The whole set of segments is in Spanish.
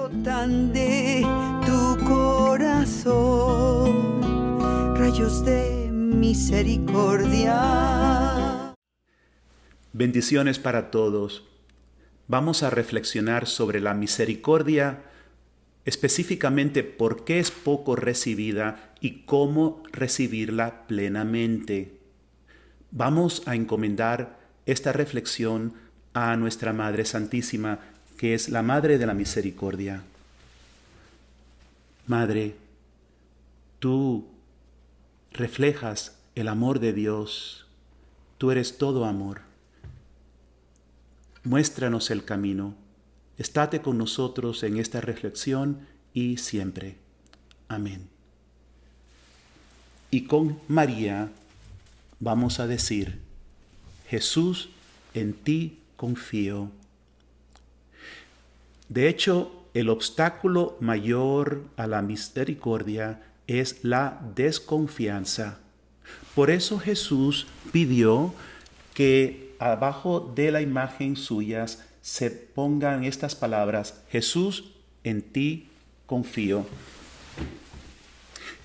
brotan de tu corazón, rayos de misericordia. Bendiciones para todos. Vamos a reflexionar sobre la misericordia, específicamente por qué es poco recibida y cómo recibirla plenamente. Vamos a encomendar esta reflexión a nuestra Madre Santísima, que es la Madre de la Misericordia. Madre, tú reflejas el amor de Dios. Tú eres todo amor. Muéstranos el camino. Estate con nosotros en esta reflexión y siempre. Amén. Y con María vamos a decir: Jesús, en ti confío. De hecho, el obstáculo mayor a la misericordia es la desconfianza. Por eso Jesús pidió que abajo de la imagen suyas se pongan estas palabras: Jesús, en ti confío.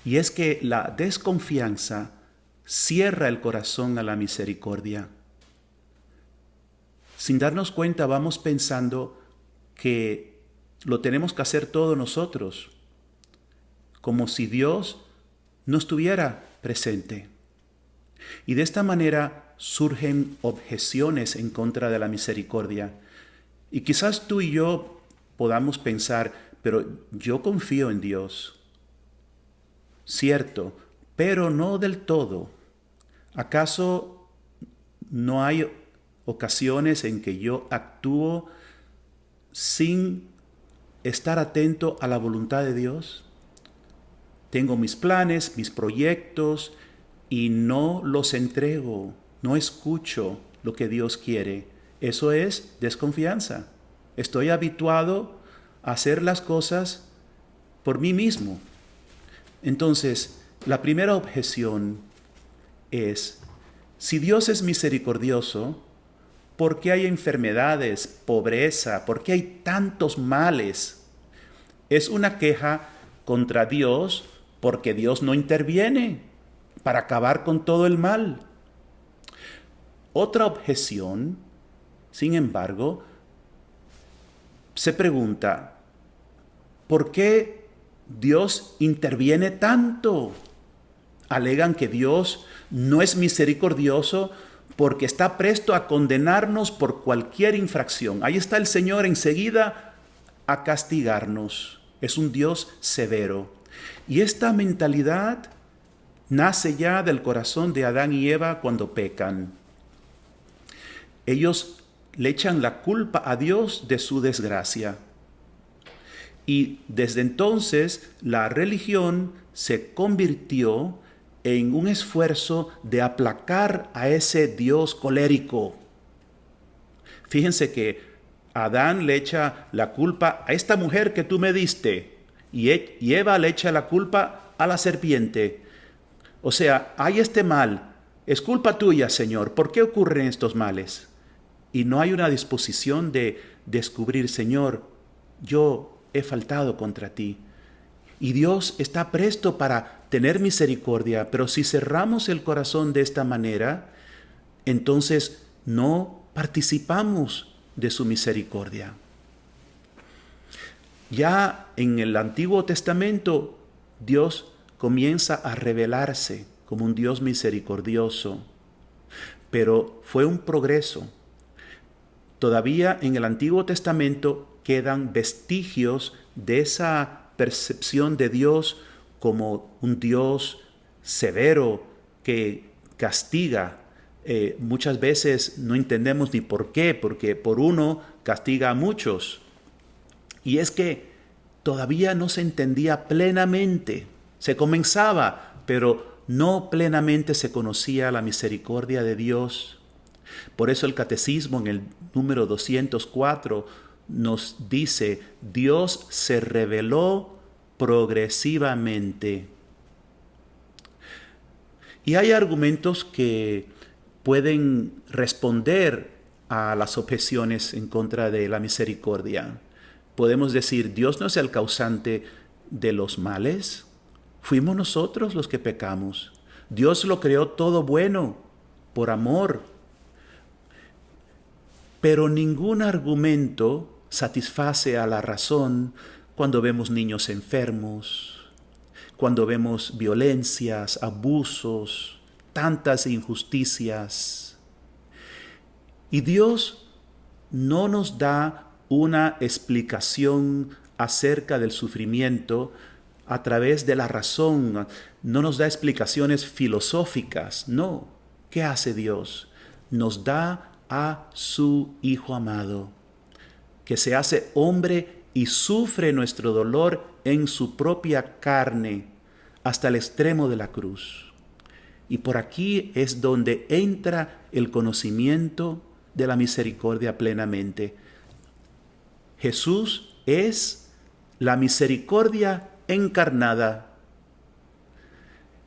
Y es que la desconfianza cierra el corazón a la misericordia. Sin darnos cuenta, vamos pensando que lo tenemos que hacer todos nosotros, como si Dios no estuviera presente. Y de esta manera surgen objeciones en contra de la misericordia. Y quizás tú y yo podamos pensar: pero yo confío en Dios. Cierto, pero no del todo. ¿Acaso no hay ocasiones en que yo actúo sin estar atento a la voluntad de Dios? Tengo mis planes, mis proyectos, y no los entrego, no escucho lo que Dios quiere. Eso es desconfianza. Estoy habituado a hacer las cosas por mí mismo. Entonces, la primera objeción es: si Dios es misericordioso, ¿por qué hay enfermedades, pobreza? ¿Por qué hay tantos males? Es una queja contra Dios porque Dios no interviene para acabar con todo el mal. Otra objeción, sin embargo, se pregunta: ¿por qué Dios interviene tanto? Alegan que Dios no es misericordioso porque está presto a condenarnos por cualquier infracción. Ahí está el Señor enseguida a castigarnos. Es un Dios severo. Y esta mentalidad nace ya del corazón de Adán y Eva cuando pecan. Ellos le echan la culpa a Dios de su desgracia. Y desde entonces la religión se convirtió en un esfuerzo de aplacar a ese Dios colérico. Fíjense que Adán le echa la culpa a esta mujer que tú me diste, y Eva le echa la culpa a la serpiente. O sea, hay este mal, es culpa tuya, Señor. ¿Por qué ocurren estos males? Y no hay una disposición de descubrir: Señor, yo he faltado contra ti. Y Dios está presto para tener misericordia, pero si cerramos el corazón de esta manera, entonces no participamos de su misericordia. Ya en el Antiguo Testamento, Dios comienza a revelarse como un Dios misericordioso, pero fue un progreso. Todavía en el Antiguo Testamento quedan vestigios de esa percepción de Dios como un Dios severo que castiga. Muchas veces no entendemos ni por qué, porque por uno castiga a muchos. Y es que todavía no se entendía plenamente. Se comenzaba, pero no plenamente se conocía la misericordia de Dios. Por eso el Catecismo en el número 204 nos dice: Dios se reveló progresivamente. Y hay argumentos que pueden responder a las objeciones en contra de la misericordia. Podemos decir, Dios no es el causante de los males. Fuimos nosotros los que pecamos. Dios lo creó todo bueno, por amor. Pero ningún argumento satisface a la razón cuando vemos niños enfermos, cuando vemos violencias, abusos, tantas injusticias. Y Dios no nos da una explicación acerca del sufrimiento a través de la razón, no nos da explicaciones filosóficas, no. ¿Qué hace Dios? Nos da a su Hijo amado, que se hace hombre y sufre nuestro dolor en su propia carne hasta el extremo de la cruz. Y por aquí es donde entra el conocimiento de la misericordia plenamente. Jesús es la misericordia encarnada.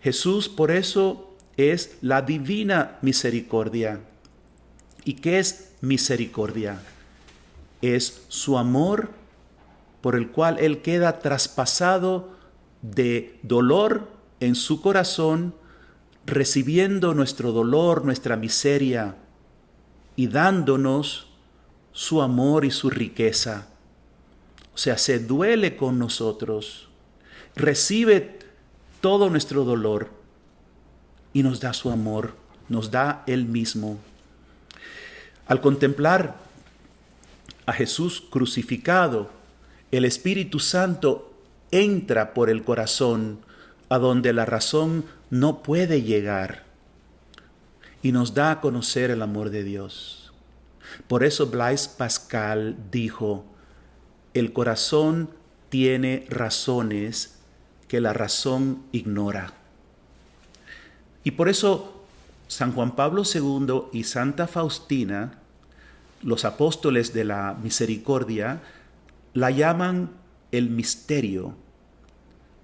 Jesús por eso es la divina misericordia. ¿Y qué es misericordia? Es su amor por el cual Él queda traspasado de dolor en su corazón, recibiendo nuestro dolor, nuestra miseria y dándonos su amor y su riqueza. O sea, se duele con nosotros, recibe todo nuestro dolor y nos da su amor, nos da Él mismo. Al contemplar a Jesús crucificado, el Espíritu Santo entra por el corazón a donde la razón no puede llegar y nos da a conocer el amor de Dios. Por eso Blaise Pascal dijo, el corazón tiene razones que la razón ignora. Y por eso San Juan Pablo II y Santa Faustina, los apóstoles de la misericordia, la llaman el misterio.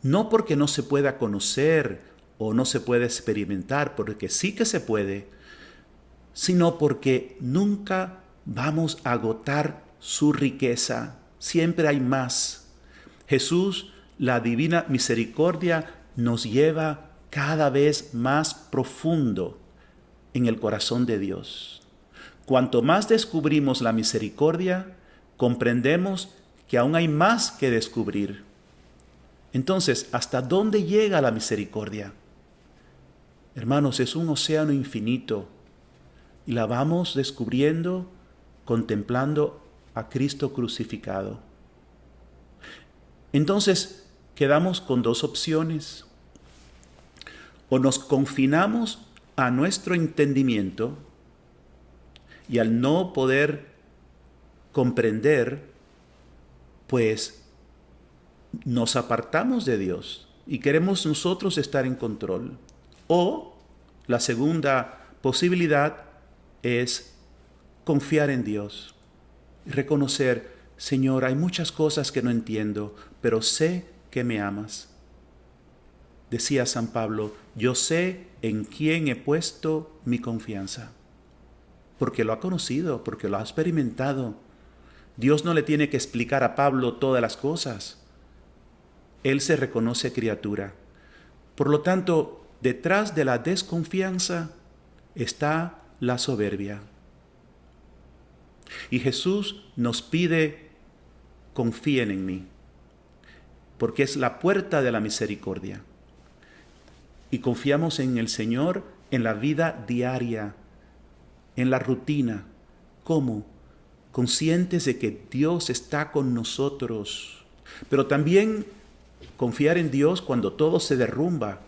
No porque no se pueda conocer o no se pueda experimentar, porque sí que se puede, sino porque nunca vamos a agotar su riqueza. Siempre hay más. Jesús, la divina misericordia, nos lleva cada vez más profundo en el corazón de Dios. Cuanto más descubrimos la misericordia, comprendemos que aún hay más que descubrir. Entonces, ¿hasta dónde llega la misericordia? Hermanos, es un océano infinito y la vamos descubriendo contemplando a Cristo crucificado. Entonces, quedamos con dos opciones. O nos confinamos a nuestro entendimiento y al no poder comprender, pues nos apartamos de Dios y queremos nosotros estar en control. O la segunda posibilidad es confiar en Dios y reconocer, Señor, hay muchas cosas que no entiendo, pero sé que me amas. Decía San Pablo, yo sé en quién he puesto mi confianza, porque lo ha conocido, porque lo ha experimentado. Dios no le tiene que explicar a Pablo todas las cosas. Él se reconoce criatura. Por lo tanto, detrás de la desconfianza está la soberbia. Y Jesús nos pide, confíen en mí, porque es la puerta de la misericordia. Y confiamos en el Señor en la vida diaria, en la rutina. ¿Cómo? Conscientes de que Dios está con nosotros. Pero también confiar en Dios cuando todo se derrumba,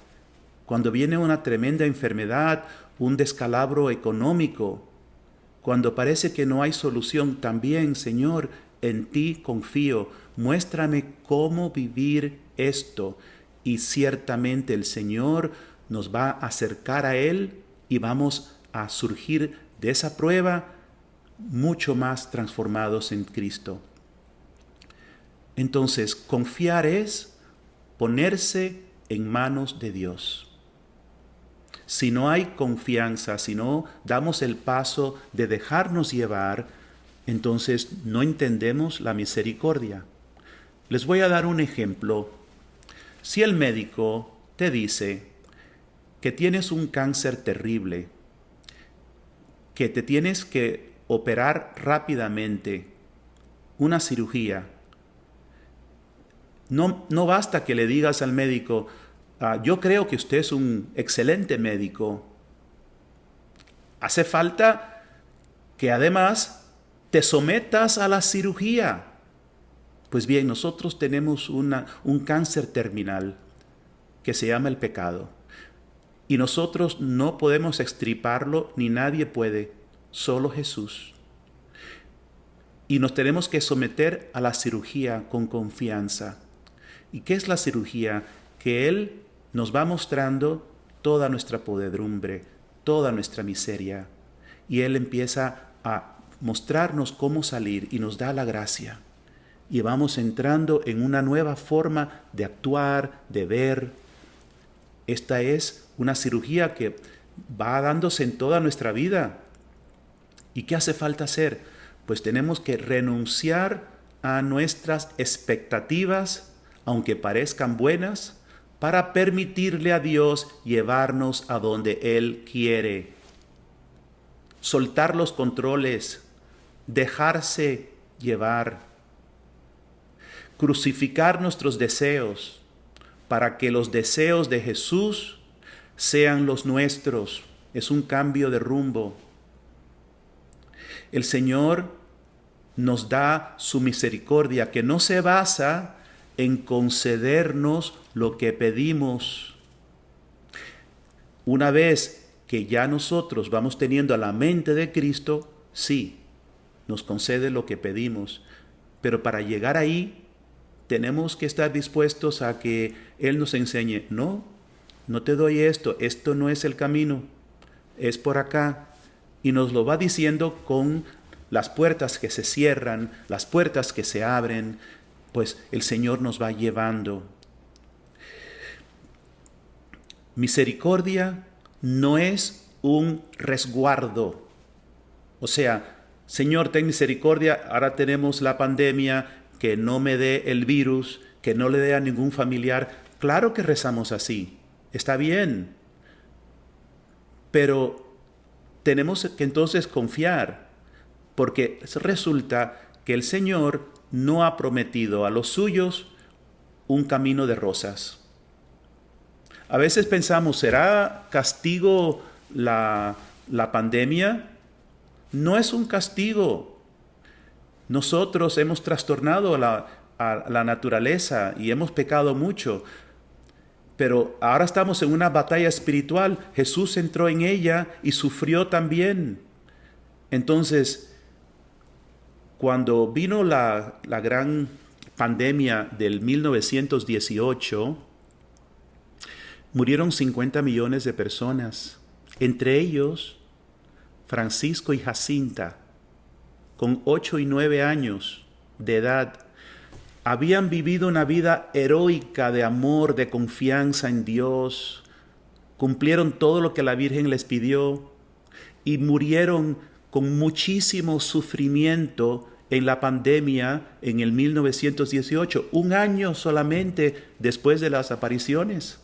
cuando viene una tremenda enfermedad, un descalabro económico, cuando parece que no hay solución. También, Señor, en ti confío. Muéstrame cómo vivir esto. Y ciertamente el Señor nos va a acercar a Él y vamos a surgir de esa prueba mucho más transformados en Cristo. Entonces, confiar es ponerse en manos de Dios. Si no hay confianza, si no damos el paso de dejarnos llevar, entonces no entendemos la misericordia. Les voy a dar un ejemplo. Si el médico te dice que tienes un cáncer terrible, que te tienes que operar rápidamente, una cirugía, no basta que le digas al médico, yo creo que usted es un excelente médico. Hace falta que además te sometas a la cirugía. Pues bien, nosotros tenemos un cáncer terminal que se llama el pecado. Y nosotros no podemos extirparlo, ni nadie puede, solo Jesús. Y nos tenemos que someter a la cirugía con confianza. ¿Y qué es la cirugía? Que Él nos va mostrando toda nuestra podredumbre, toda nuestra miseria. Y Él empieza a mostrarnos cómo salir y nos da la gracia. Y vamos entrando en una nueva forma de actuar, de ver. Esta es una cirugía que va dándose en toda nuestra vida. ¿Y qué hace falta hacer? Pues tenemos que renunciar a nuestras expectativas, aunque parezcan buenas, para permitirle a Dios llevarnos a donde Él quiere. Soltar los controles, dejarse llevar. Crucificar nuestros deseos para que los deseos de Jesús sean los nuestros. Es un cambio de rumbo. El Señor nos da su misericordia, que no se basa en concedernos lo que pedimos. Una vez que ya nosotros vamos teniendo a la mente de Cristo, sí, nos concede lo que pedimos. Pero para llegar ahí, tenemos que estar dispuestos a que Él nos enseñe, no te doy esto no es el camino, es por acá. Y nos lo va diciendo con las puertas que se cierran, las puertas que se abren, pues el Señor nos va llevando. Misericordia no es un resguardo. O sea, Señor, ten misericordia, ahora tenemos la pandemia, que no me dé el virus, que no le dé a ningún familiar. Claro que rezamos así, está bien. Pero tenemos que entonces confiar, porque resulta que el Señor no ha prometido a los suyos un camino de rosas. A veces pensamos, ¿será castigo la pandemia? No es un castigo. Nosotros hemos trastornado a la naturaleza y hemos pecado mucho. Pero ahora estamos en una batalla espiritual. Jesús entró en ella y sufrió también. Entonces, cuando vino la gran pandemia del 1918, murieron 50 millones de personas. Entre ellos, Francisco y Jacinta, con 8 y 9 años de edad, habían vivido una vida heroica de amor, de confianza en Dios, cumplieron todo lo que la Virgen les pidió y murieron con muchísimo sufrimiento en la pandemia en el 1918, un año solamente después de las apariciones.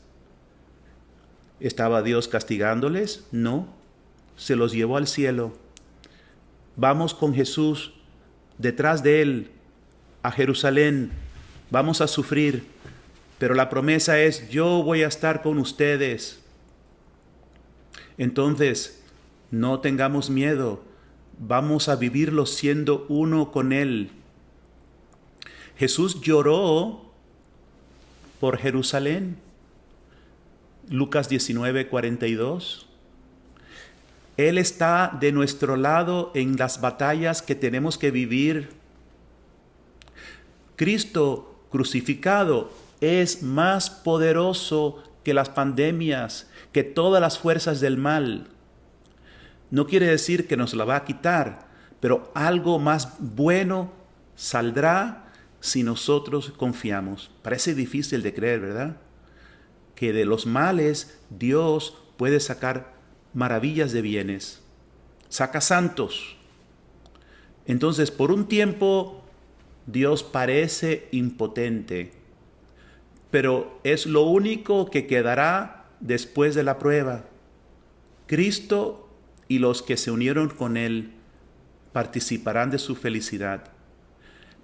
¿Estaba Dios castigándoles? No, se los llevó al cielo. Vamos con Jesús, detrás de Él, a Jerusalén, vamos a sufrir, pero la promesa es, yo voy a estar con ustedes. Entonces, no tengamos miedo, vamos a vivirlo siendo uno con Él. Jesús lloró por Jerusalén. Lucas 19:42. Él está de nuestro lado en las batallas que tenemos que vivir. Cristo crucificado es más poderoso que las pandemias, que todas las fuerzas del mal. No quiere decir que nos la va a quitar, pero algo más bueno saldrá si nosotros confiamos. Parece difícil de creer, ¿verdad? Que de los males Dios puede sacar maravillas de bienes. Saca santos. Entonces, por un tiempo, Dios parece impotente, pero es lo único que quedará después de la prueba. Cristo y los que se unieron con Él participarán de su felicidad.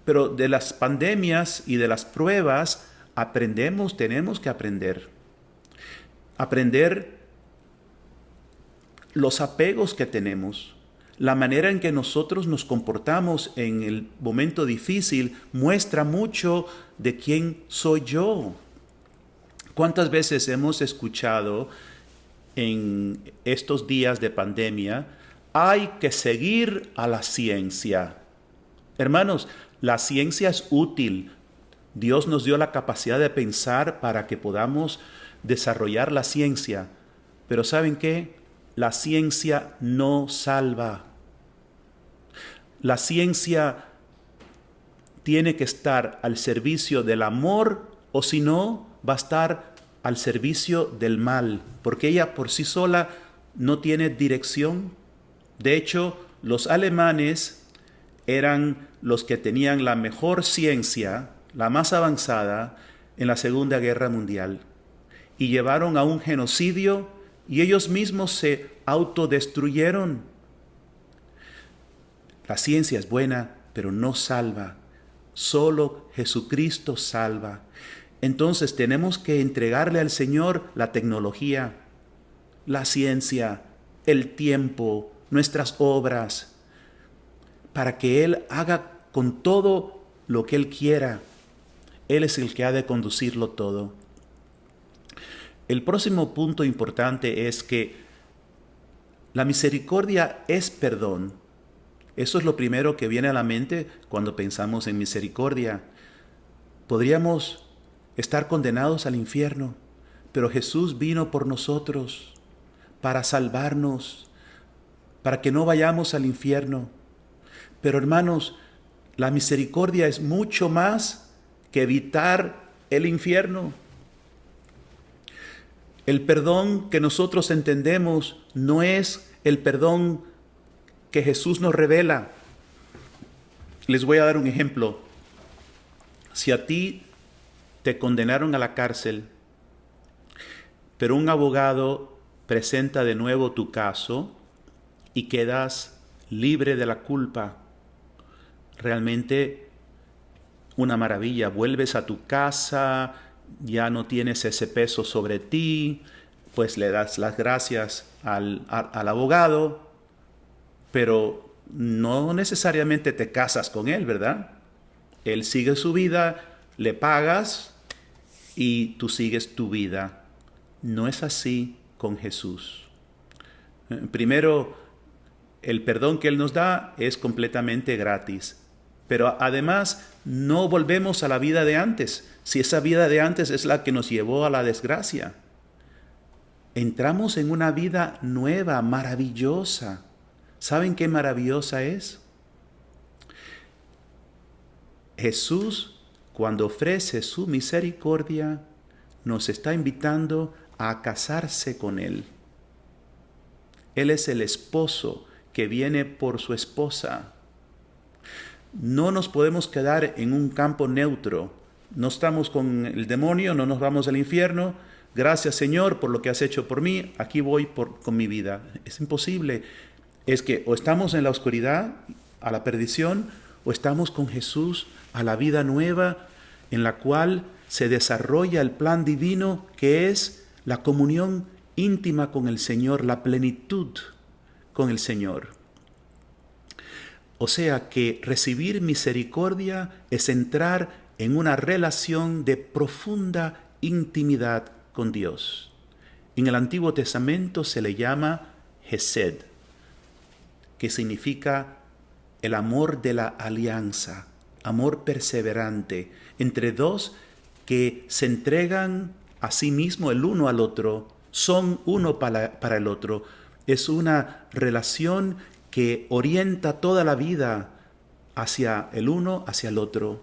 Pero de las pandemias y de las pruebas tenemos que aprender. Aprender los apegos que tenemos. La manera en que nosotros nos comportamos en el momento difícil muestra mucho de quién soy yo. ¿Cuántas veces hemos escuchado en estos días de pandemia, hay que seguir a la ciencia? Hermanos, la ciencia es útil. Dios nos dio la capacidad de pensar para que podamos desarrollar la ciencia. Pero ¿saben qué? La ciencia no salva. La ciencia tiene que estar al servicio del amor, o si no, va a estar al servicio del mal, porque ella por sí sola no tiene dirección. De hecho, los alemanes eran los que tenían la mejor ciencia, la más avanzada, en la Segunda Guerra Mundial. Y llevaron a un genocidio y ellos mismos se autodestruyeron. La ciencia es buena, pero no salva. Solo Jesucristo salva. Entonces tenemos que entregarle al Señor la tecnología, la ciencia, el tiempo, nuestras obras, para que Él haga con todo lo que Él quiera. Él es el que ha de conducirlo todo. El próximo punto importante es que la misericordia es perdón. Eso es lo primero que viene a la mente cuando pensamos en misericordia. Podríamos estar condenados al infierno, pero Jesús vino por nosotros para salvarnos, para que no vayamos al infierno. Pero hermanos, la misericordia es mucho más que evitar el infierno. El perdón que nosotros entendemos no es el perdón que Jesús nos revela. Les voy a dar un ejemplo. Si a ti te condenaron a la cárcel, pero un abogado presenta de nuevo tu caso y quedas libre de la culpa, realmente una maravilla. Vuelves a tu casa, ya no tienes ese peso sobre ti, pues le das las gracias al abogado, pero no necesariamente te casas con él, ¿verdad? Él sigue su vida, le pagas y tú sigues tu vida. No es así con Jesús. Primero, el perdón que Él nos da es completamente gratis. Pero además, no volvemos a la vida de antes. Si esa vida de antes es la que nos llevó a la desgracia. Entramos en una vida nueva, maravillosa. ¿Saben qué maravillosa es? Jesús, cuando ofrece su misericordia, nos está invitando a casarse con Él. Él es el esposo que viene por su esposa. No nos podemos quedar en un campo neutro. No estamos con el demonio, no nos vamos al infierno. Gracias, Señor, por lo que has hecho por mí. Aquí voy con mi vida. Es imposible. Es que o estamos en la oscuridad, a la perdición, o estamos con Jesús a la vida nueva, en la cual se desarrolla el plan divino, que es la comunión íntima con el Señor, la plenitud con el Señor. O sea que recibir misericordia es entrar en una relación de profunda intimidad con Dios. En el Antiguo Testamento se le llama Hesed, que significa el amor de la alianza, amor perseverante, entre dos que se entregan a sí mismo el uno al otro, son uno para el otro. Es una relación que orienta toda la vida hacia el uno, hacia el otro.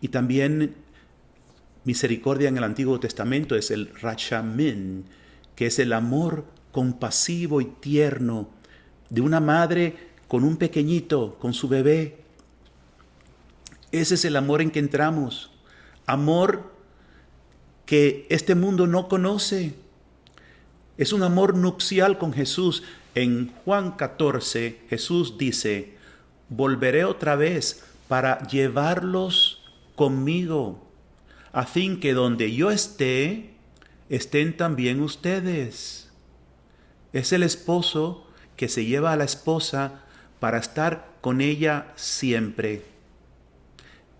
Y también misericordia en el Antiguo Testamento es el rachamim, que es el amor compasivo y tierno de una madre con un pequeñito, con su bebé. Ese es el amor en que entramos. Amor que este mundo no conoce. Es un amor nupcial con Jesús. En Juan 14, Jesús dice, volveré otra vez para llevarlos conmigo, a fin que donde yo esté, estén también ustedes. Es el esposo que se lleva a la esposa para estar con ella siempre.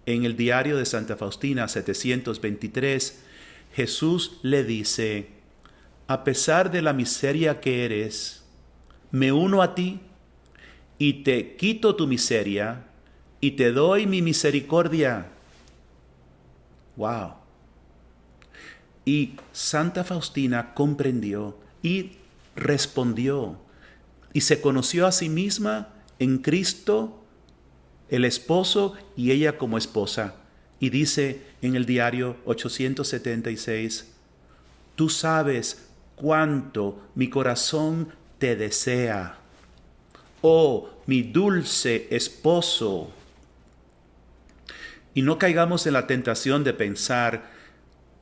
En el diario de Santa Faustina 723, Jesús le dice, a pesar de la miseria que eres, me uno a ti y te quito tu miseria y te doy mi misericordia. ¡Wow! Y Santa Faustina comprendió y respondió y se conoció a sí misma en Cristo, el esposo y ella como esposa. Y dice en el diario 876, tú sabes cuánto mi corazón te desea, oh mi dulce esposo. Y no caigamos en la tentación de pensar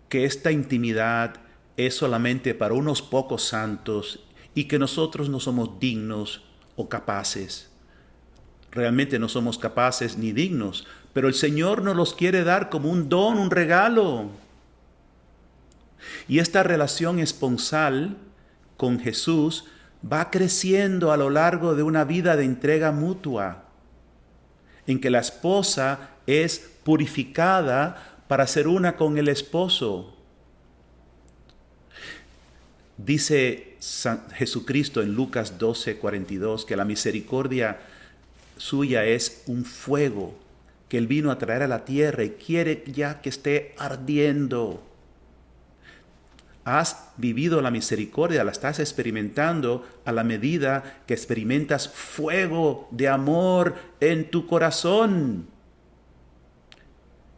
que esta intimidad es solamente para unos pocos santos y que nosotros no somos dignos o capaces. Realmente no somos capaces ni dignos, pero el Señor nos los quiere dar como un don, un regalo. Y esta relación esponsal con Jesús va creciendo a lo largo de una vida de entrega mutua, en que la esposa es purificada para ser una con el esposo. Dice Jesucristo en Lucas 12:42 que la misericordia suya es un fuego que Él vino a traer a la tierra y quiere ya que esté ardiendo. Has vivido la misericordia, la estás experimentando a la medida que experimentas fuego de amor en tu corazón.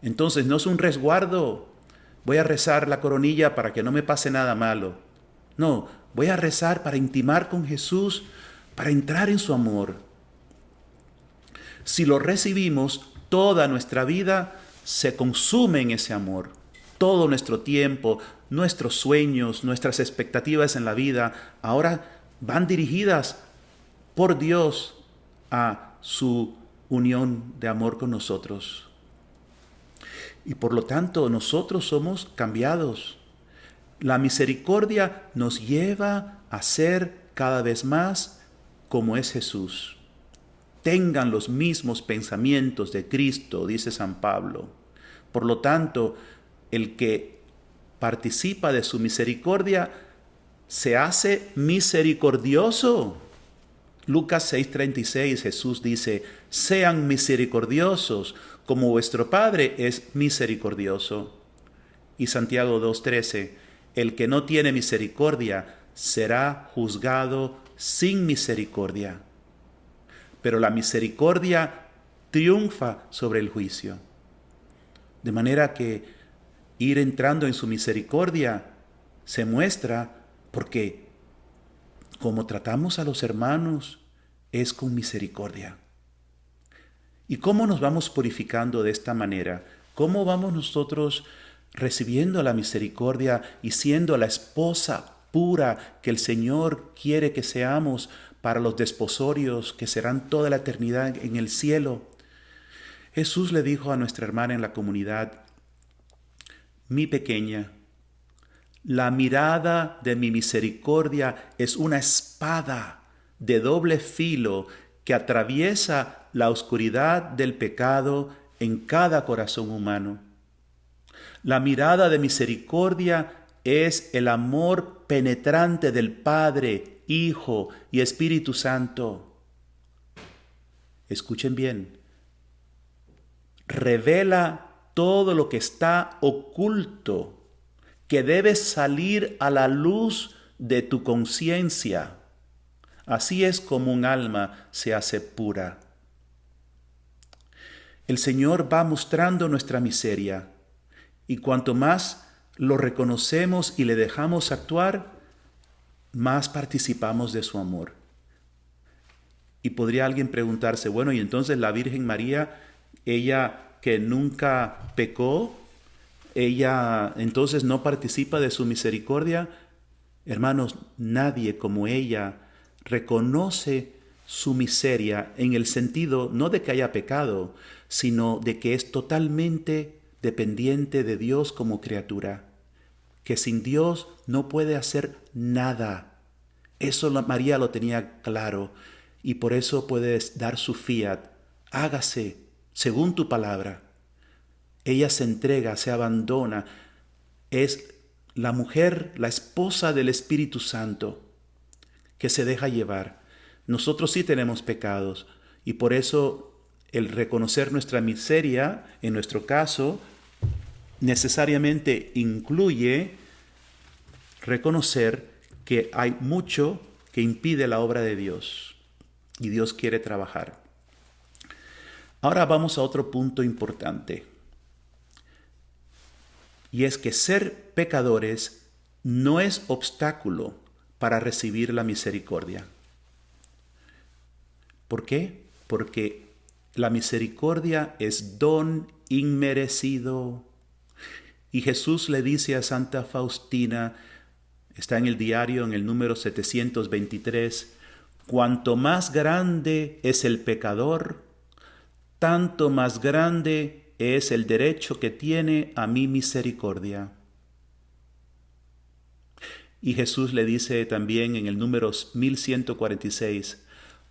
Entonces no es un resguardo. Voy a rezar la coronilla para que no me pase nada malo. No, voy a rezar para intimar con Jesús, para entrar en su amor. Si lo recibimos, toda nuestra vida se consume en ese amor. Todo nuestro tiempo, nuestros sueños, nuestras expectativas en la vida, ahora van dirigidas por Dios a su unión de amor con nosotros. Y por lo tanto, nosotros somos cambiados. La misericordia nos lleva a ser cada vez más como es Jesús. Tengan los mismos pensamientos de Cristo, dice San Pablo. Por lo tanto, el que participa de su misericordia se hace misericordioso. Lucas 6:36, Jesús dice, sean misericordiosos como vuestro Padre es misericordioso. Y Santiago 2:13, el que no tiene misericordia será juzgado sin misericordia. Pero la misericordia triunfa sobre el juicio. De manera que ir entrando en su misericordia se muestra porque como tratamos a los hermanos es con misericordia. ¿Y cómo nos vamos purificando de esta manera? ¿Cómo vamos nosotros recibiendo la misericordia y siendo la esposa pura que el Señor quiere que seamos para los desposorios que serán toda la eternidad en el cielo? Jesús le dijo a nuestra hermana en la comunidad, mi pequeña, la mirada de mi misericordia es una espada de doble filo que atraviesa la oscuridad del pecado en cada corazón humano. La mirada de misericordia es el amor penetrante del Padre, Hijo y Espíritu Santo. Escuchen bien. Revela todo lo que está oculto, que debe salir a la luz de tu conciencia. Así es como un alma se hace pura. El Señor va mostrando nuestra miseria, y cuanto más lo reconocemos y le dejamos actuar, más participamos de su amor. Y podría alguien preguntarse, bueno, y entonces la Virgen María, ella que nunca pecó, ella entonces no participa de su misericordia. Hermanos, nadie como ella reconoce su miseria en el sentido no de que haya pecado, sino de que es totalmente dependiente de Dios como criatura, que sin Dios no puede hacer nada. Eso María lo tenía claro y por eso puede dar su fiat, hágase según tu palabra. Ella se entrega, se abandona, es la mujer, la esposa del Espíritu Santo, que se deja llevar. Nosotros sí tenemos pecados y por eso el reconocer nuestra miseria, en nuestro caso, necesariamente incluye reconocer que hay mucho que impide la obra de Dios y Dios quiere trabajar. Ahora vamos a otro punto importante. Y es que ser pecadores no es obstáculo para recibir la misericordia. ¿Por qué? Porque la misericordia es don inmerecido. Y Jesús le dice a Santa Faustina, está en el diario en el número 723, cuanto más grande es el pecador, tanto más grande es el derecho que tiene a mi misericordia. Y Jesús le dice también en el número 1146,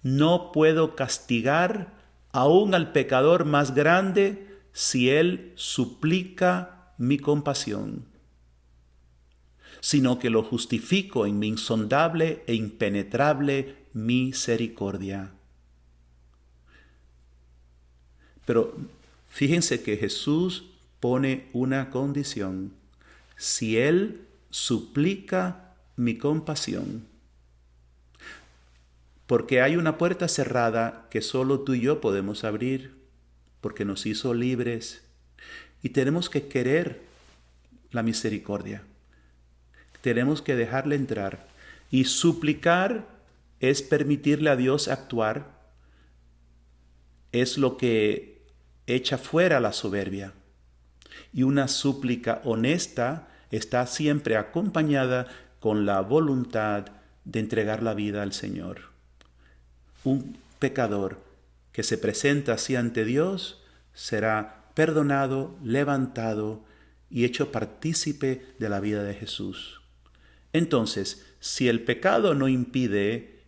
no puedo castigar aún al pecador más grande si él suplica mi compasión, sino que lo justifico en mi insondable e impenetrable misericordia. Pero fíjense que Jesús pone una condición. Si Él suplica mi compasión. Porque hay una puerta cerrada que solo tú y yo podemos abrir, porque nos hizo libres. Y tenemos que querer la misericordia. Tenemos que dejarle entrar. Y suplicar es permitirle a Dios actuar. Es lo que echa fuera la soberbia. Y una súplica honesta está siempre acompañada con la voluntad de entregar la vida al Señor. Un pecador que se presenta así ante Dios será perdonado, levantado y hecho partícipe de la vida de Jesús. Entonces, si el pecado no impide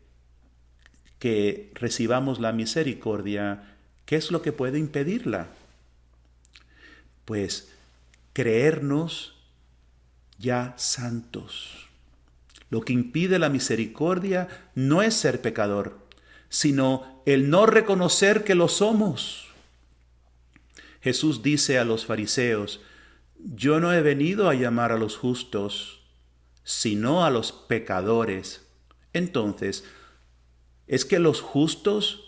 que recibamos la misericordia, ¿qué es lo que puede impedirla? Pues creernos ya santos. Lo que impide la misericordia no es ser pecador, sino el no reconocer que lo somos. Jesús dice a los fariseos, yo no he venido a llamar a los justos, sino a los pecadores. Entonces, ¿es que los justos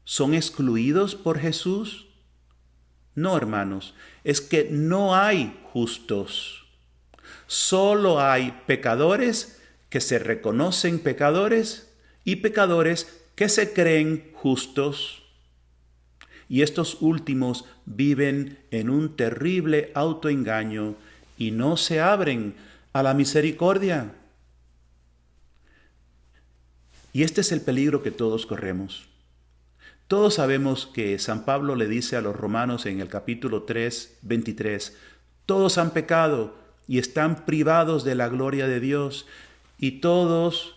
son excluidos por Jesús? No, hermanos, es que no hay justos. Solo hay pecadores que se reconocen pecadores y pecadores que se creen justos. Y estos últimos viven en un terrible autoengaño y no se abren a la misericordia. Y este es el peligro que todos corremos. Todos sabemos que San Pablo le dice a los romanos en el capítulo 3, 23, todos han pecado y están privados de la gloria de Dios, y todos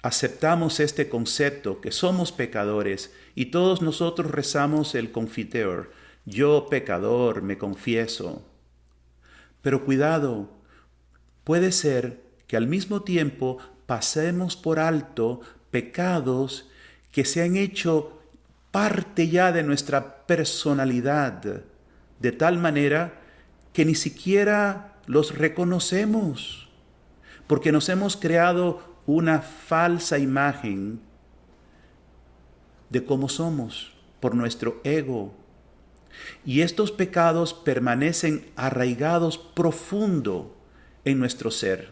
aceptamos este concepto, que somos pecadores, y todos nosotros rezamos el Confiteor, yo pecador me confieso. Pero cuidado, puede ser que al mismo tiempo pasemos por alto pecados que se han hecho parte ya de nuestra personalidad, de tal manera que ni siquiera los reconocemos, porque nos hemos creado una falsa imagen de cómo somos por nuestro ego. Y estos pecados permanecen arraigados profundo en nuestro ser.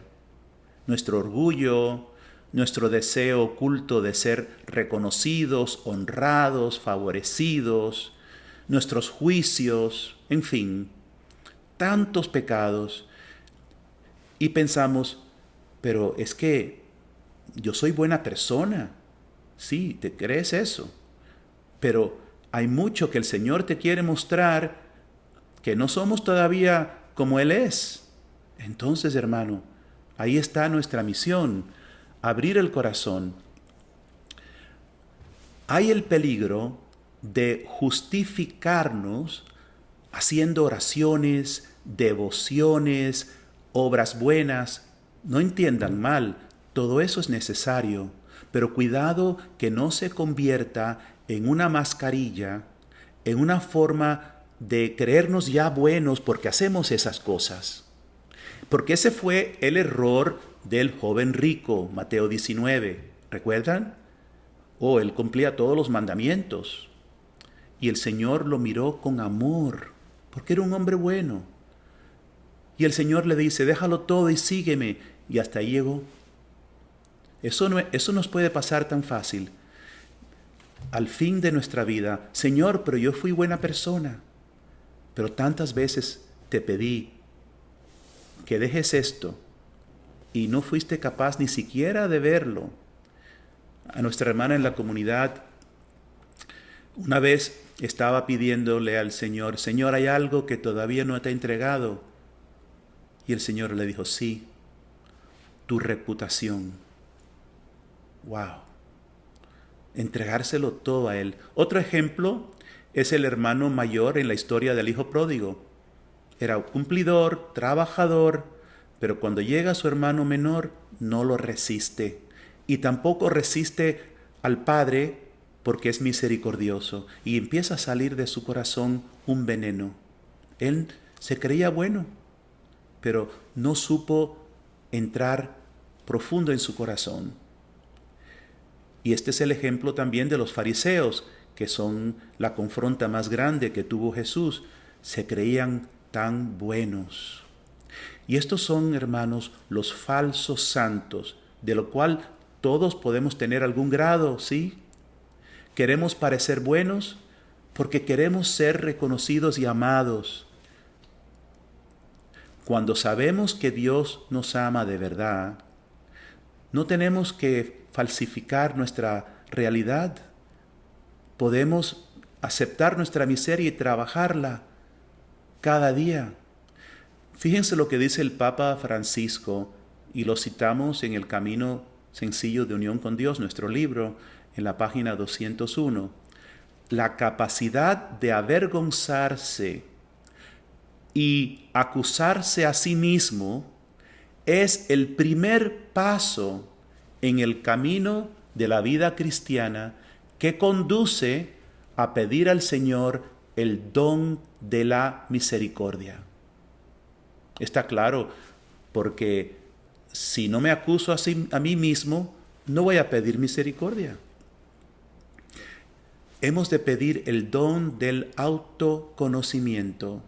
Nuestro orgullo, nuestro deseo oculto de ser reconocidos, honrados, favorecidos, nuestros juicios, en fin, tantos pecados. Y pensamos, pero es que yo soy buena persona. Sí, te crees eso. Pero hay mucho que el Señor te quiere mostrar que no somos todavía como Él es. Entonces, hermano, ahí está nuestra misión, abrir el corazón. Hay el peligro de justificarnos haciendo oraciones, devociones, obras buenas. No entiendan mal, todo eso es necesario, pero cuidado que no se convierta en una mascarilla, en una forma de creernos ya buenos porque hacemos esas cosas. Porque ese fue el error del joven rico, Mateo 19. ¿Recuerdan? Él cumplía todos los mandamientos. Y el Señor lo miró con amor, porque era un hombre bueno. Y el Señor le dice, déjalo todo y sígueme. Y hasta ahí llegó. Eso nos puede pasar tan fácil. Al fin de nuestra vida, Señor, pero yo fui buena persona. Pero tantas veces te pedí que dejes esto y no fuiste capaz ni siquiera de verlo. A nuestra hermana en la comunidad, una vez estaba pidiéndole al Señor, Señor, ¿hay algo que todavía no te ha entregado? Y el Señor le dijo, sí, tu reputación. Wow. Entregárselo todo a Él. Otro ejemplo es el hermano mayor en la historia del hijo pródigo. Era un cumplidor, trabajador, pero cuando llega su hermano menor, no lo resiste. Y tampoco resiste al padre porque es misericordioso. Y empieza a salir de su corazón un veneno. Él se creía bueno, pero no supo entrar profundo en su corazón. Y este es el ejemplo también de los fariseos, que son la confronta más grande que tuvo Jesús. Se creían tan buenos. Y estos son, hermanos, los falsos santos, de lo cual todos podemos tener algún grado, ¿sí? Queremos parecer buenos porque queremos ser reconocidos y amados. Cuando sabemos que Dios nos ama de verdad, no tenemos que falsificar nuestra realidad. Podemos aceptar nuestra miseria y trabajarla cada día. Fíjense lo que dice el Papa Francisco, y lo citamos en el Camino Sencillo de Unión con Dios, nuestro libro, en la página 201. La capacidad de avergonzarse y acusarse a sí mismo es el primer paso en el camino de la vida cristiana que conduce a pedir al Señor el don de la misericordia. Está claro, porque si no me acuso a mí mismo, no voy a pedir misericordia. Hemos de pedir el don del autoconocimiento.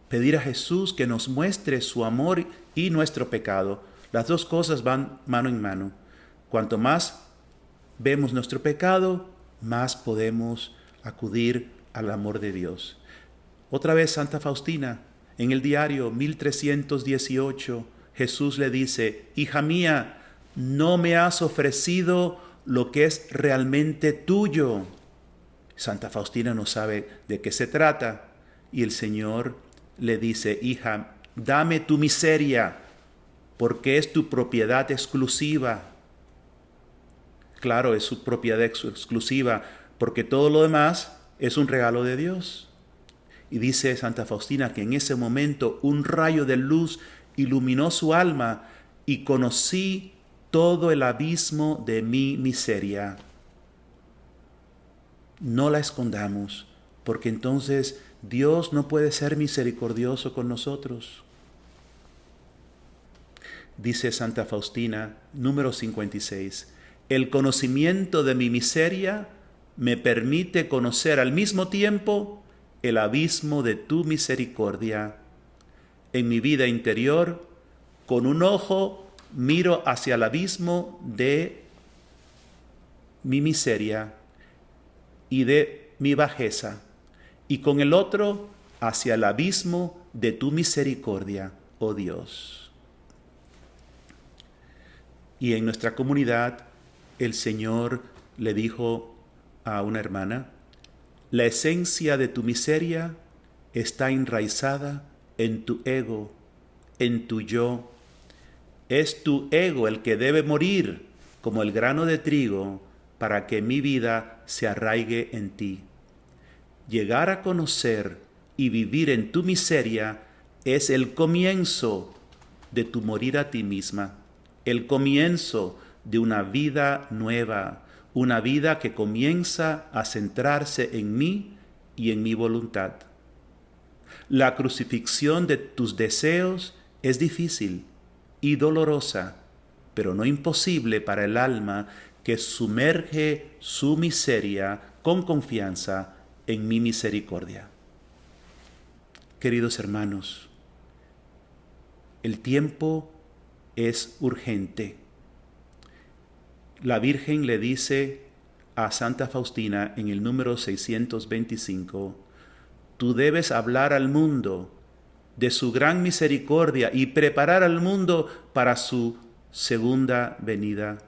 Pedir a Jesús que nos muestre su amor y nuestro pecado. Las dos cosas van mano en mano. Cuanto más vemos nuestro pecado, más podemos acudir al amor de Dios. Otra vez Santa Faustina, en el diario 1318, Jesús le dice, hija mía, no me has ofrecido lo que es realmente tuyo. Santa Faustina no sabe de qué se trata y el Señor le dice, hija, dame tu miseria, porque es tu propiedad exclusiva. Claro, es su propiedad exclusiva, porque todo lo demás es un regalo de Dios. Y dice Santa Faustina que en ese momento un rayo de luz iluminó su alma y conocí todo el abismo de mi miseria. No la escondamos, porque entonces Dios no puede ser misericordioso con nosotros. Dice Santa Faustina, número 56, el conocimiento de mi miseria me permite conocer al mismo tiempo el abismo de tu misericordia. En mi vida interior, con un ojo miro hacia el abismo de mi miseria y de mi bajeza, y con el otro hacia el abismo de tu misericordia, oh Dios. Y en nuestra comunidad, el Señor le dijo a una hermana: la esencia de tu miseria está enraizada en tu ego, en tu yo. Es tu ego el que debe morir como el grano de trigo para que mi vida se arraigue en ti. Llegar a conocer y vivir en tu miseria es el comienzo de tu morir a ti misma, el comienzo de una vida nueva, una vida que comienza a centrarse en mí y en mi voluntad. La crucifixión de tus deseos es difícil y dolorosa, pero no imposible para el alma que sumerge su miseria con confianza en mi misericordia. Queridos hermanos, el tiempo es urgente. La Virgen le dice a Santa Faustina en el número 625, tú debes hablar al mundo de su gran misericordia y preparar al mundo para su segunda venida.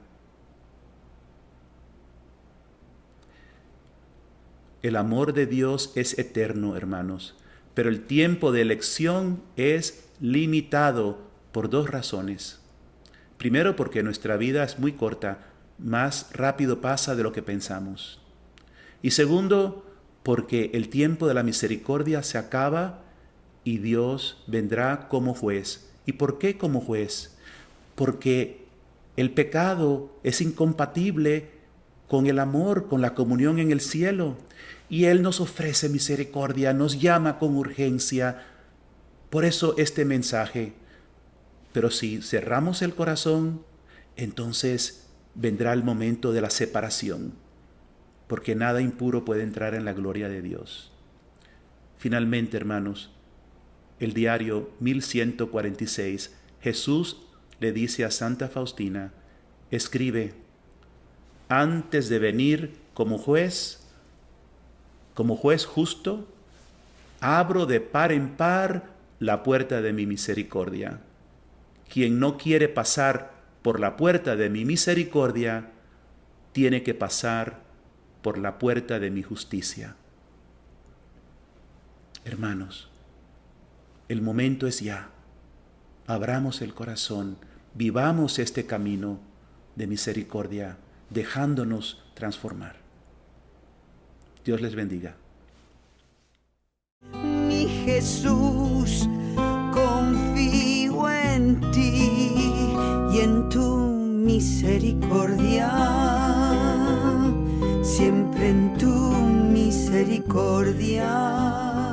El amor de Dios es eterno, hermanos, pero el tiempo de elección es limitado por dos razones. Primero, porque nuestra vida es muy corta, más rápido pasa de lo que pensamos. Y segundo, porque el tiempo de la misericordia se acaba y Dios vendrá como juez. ¿Y por qué como juez? Porque el pecado es incompatible con el amor, con la comunión en el cielo. Y Él nos ofrece misericordia, nos llama con urgencia. Por eso este mensaje. Pero si cerramos el corazón, entonces vendrá el momento de la separación, porque nada impuro puede entrar en la gloria de Dios. Finalmente, hermanos, el diario 1146, Jesús le dice a Santa Faustina, escribe, antes de venir como juez justo, abro de par en par la puerta de mi misericordia. Quien no quiere pasar por la puerta de mi misericordia, tiene que pasar por la puerta de mi justicia. Hermanos, el momento es ya. Abramos el corazón, vivamos este camino de misericordia, dejándonos transformar. Dios les bendiga. Mi Jesús, confío en ti y en tu misericordia, siempre en tu misericordia.